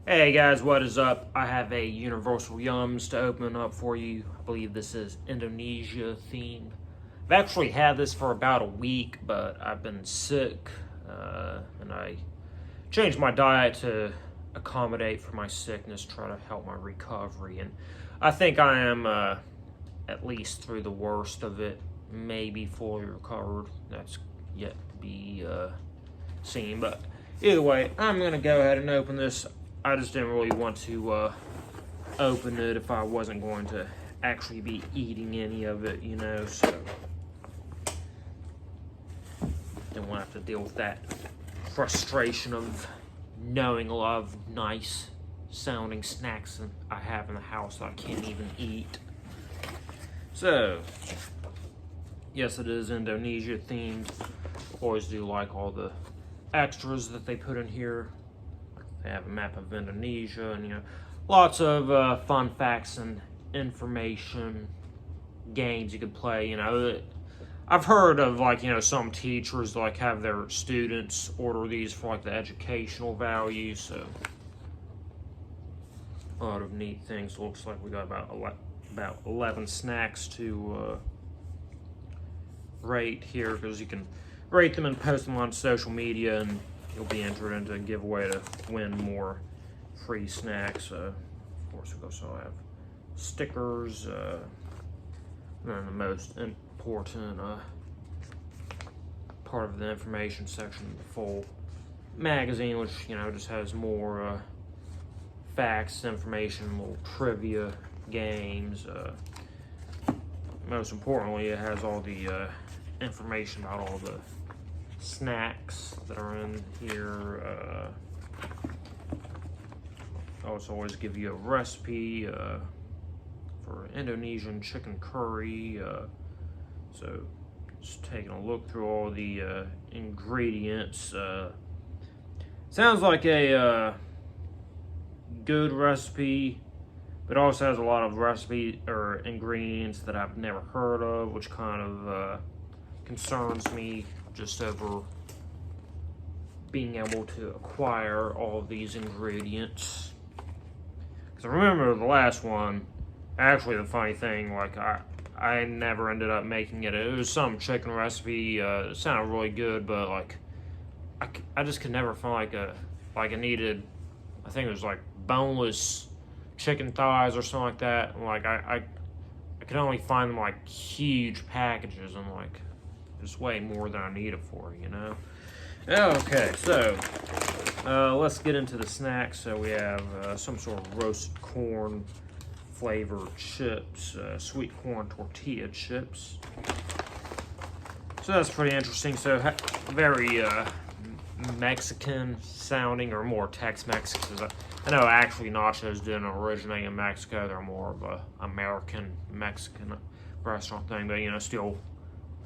Hey guys, what is up? I have a Universal Yums to open up for you. I believe this is Indonesia themed. I've actually had this for about a week, but I've been sick, and I changed my diet to accommodate for my sickness, try to help my recovery. And I think I am at least through the worst of it, maybe fully recovered. That's yet to be seen, but either way, I'm gonna go ahead and open this. I just didn't really want to open it if I wasn't going to actually be eating any of it, so didn't want to have to deal with that frustration of knowing a lot of nice sounding snacks that I have in the house that I can't even eat. So, yes, it is Indonesia themed. Always do like all the extras that they put in here. They have a map of Indonesia and, lots of fun facts and information, games you could play, I've heard of, some teachers, have their students order these for, the educational value, so a lot of neat things. Looks like we got about 11 snacks to rate here, because you can rate them and post them on social media, and you'll be entered into a giveaway to win more free snacks. Of course, we also have stickers, and then the most important part of the information section, the full magazine, which, just has more facts, information, little trivia, games. Most importantly, it has all the information about all the snacks that are in here. I always give you a recipe for Indonesian chicken curry. So just taking a look through all the ingredients. Sounds like a good recipe, but also has a lot of recipe or ingredients that I've never heard of, which kind of concerns me, just over being able to acquire all of these ingredients. Because I remember the last one, actually the funny thing, I never ended up making it. It was some chicken recipe, it sounded really good, but I just could never find I needed, I think it was boneless chicken thighs or something like that. And I could only find them huge packages, and just way more than I needed for, Okay, so let's get into the snacks. So we have some sort of roasted corn flavored chips, sweet corn tortilla chips. So that's pretty interesting. So very Mexican sounding, or more Tex-Mex, because I know actually nachos didn't originate in Mexico. They're more of a American Mexican restaurant thing, but still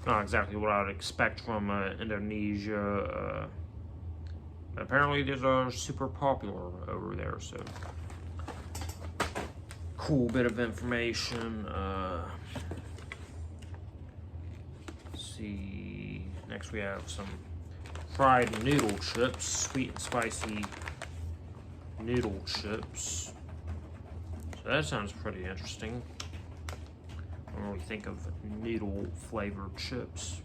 not exactly what I would expect from Indonesia. Apparently these are super popular over there, so cool bit of information. Let's see, next we have some fried noodle chips, sweet and spicy noodle chips. So that sounds pretty interesting. I don't really think of noodle flavored chips.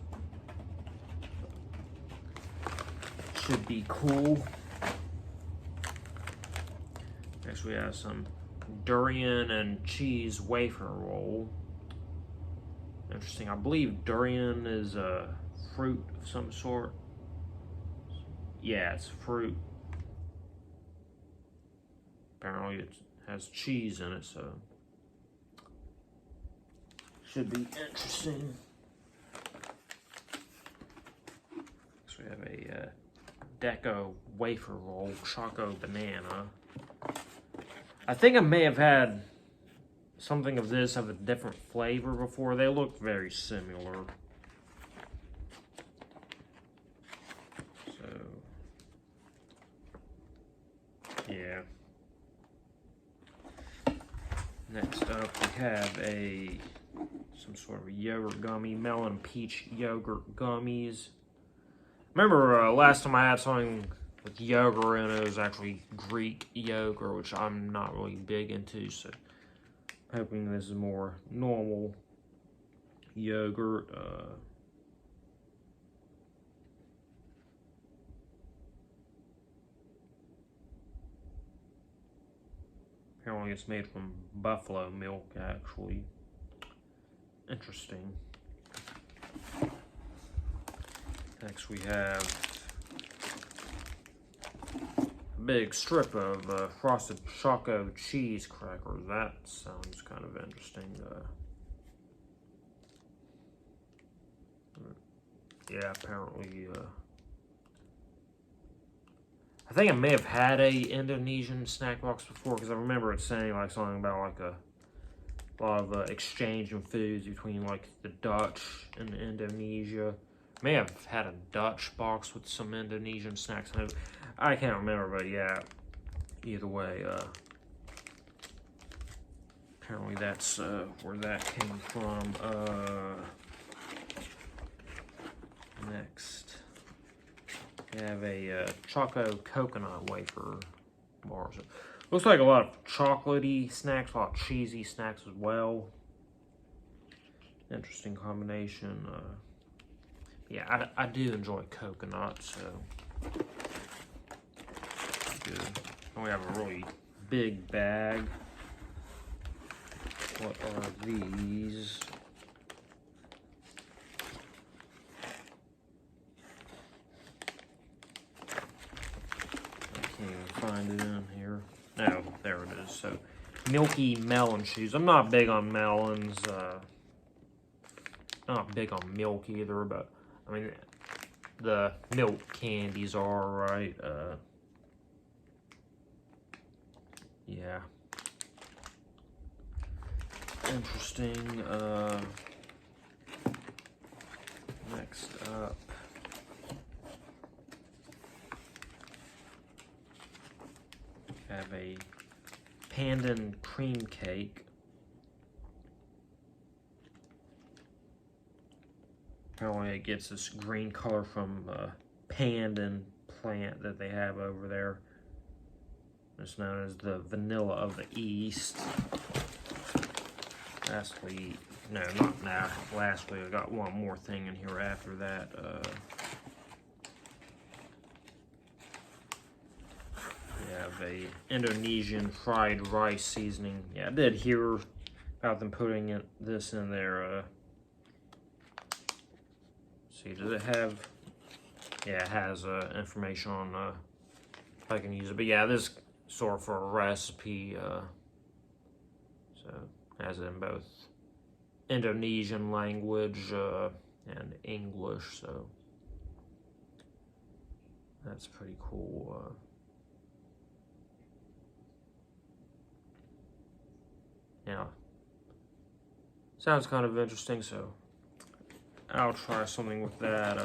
Should be cool. Next we have some durian and cheese wafer roll. Interesting. I believe durian is a fruit of some sort. Yeah, it's fruit. Apparently it has cheese in it, so should be interesting. So we have a Deco wafer roll, Choco banana. I think I may have had something of this of a different flavor before. They look very similar. So, yeah. Next up, we have some sort of yogurt gummy, melon peach yogurt gummies. Remember last time I had something with yogurt in it. It was actually Greek yogurt, which I'm not really big into, so hoping this is more normal yogurt. Apparently it's made from buffalo milk, actually. Interesting. Next we have a big strip of frosted choco cheese crackers. That sounds kind of interesting. Yeah, apparently I think I may have had a Indonesian snack box before, because I remember it saying like something about like a lot of exchange in foods between like the Dutch and Indonesia. May have had a Dutch box with some Indonesian snacks. I can't remember, but yeah, either way, apparently that's where that came from. Next, we have a Choco Coconut Wafer bar. So, looks like a lot of chocolatey snacks, a lot of cheesy snacks as well. Interesting combination. Yeah, I do enjoy coconut, so good. And we have a really big bag. What are these? I can't even find it in here. No, there it is. So, Milky Melon Chews. I'm not big on melons. Not big on milk either, but I mean, the milk candies are, right? Yeah. Interesting. Next up. Have a pandan cream cake. Apparently it gets this green color from pandan plant that they have over there. It's known as the vanilla of the East. Lastly, no, not now. Lastly, I got one more thing in here after that. We have a Indonesian fried rice seasoning. Yeah, I did hear about them putting this in there. See, does it have? Yeah, it has information on if I can use it. But yeah, this sort of for a recipe. So it has it in both Indonesian language and English. So that's pretty cool. Yeah, sounds kind of interesting. So I'll try something with that.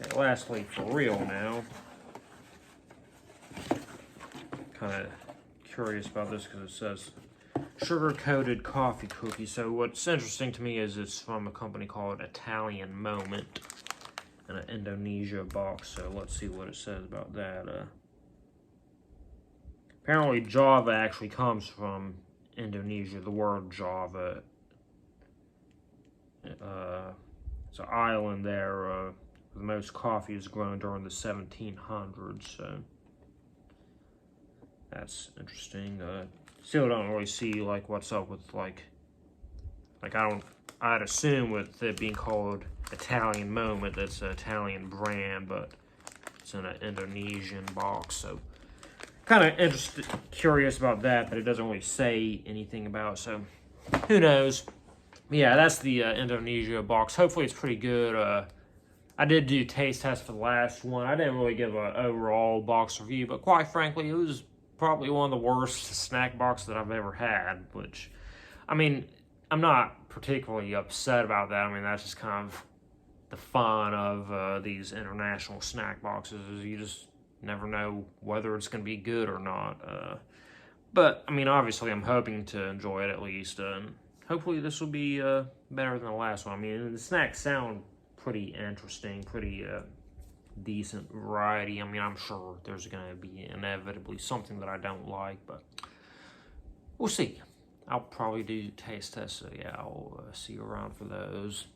And lastly, for real now, kind of curious about this because it says sugar-coated coffee cookie. So what's interesting to me is it's from a company called Italian Moment in an Indonesia box. So let's see what it says about that. Apparently Java actually comes from Indonesia. The word Java. It's an island there where the most coffee is grown during the 1700s. So that's interesting. Still don't really see like what's up with like I'd assume with it being called Italian Moment, that's an Italian brand, but it's in an Indonesian box. So kind of curious about that, but it doesn't really say anything about. So who knows? Yeah, that's the Indonesia box. Hopefully it's pretty good. I did do taste test for the last one. I didn't really give an overall box review, but quite frankly, it was probably one of the worst snack boxes that I've ever had, which, I mean, I'm not particularly upset about that. I mean, that's just kind of the fun of these international snack boxes, is you just never know whether it's going to be good or not. But, I mean, obviously I'm hoping to enjoy it at least, and hopefully this will be better than the last one. I mean, the snacks sound pretty interesting, pretty decent variety. I mean, I'm sure there's going to be inevitably something that I don't like, but we'll see. I'll probably do taste tests, so yeah, I'll see you around for those.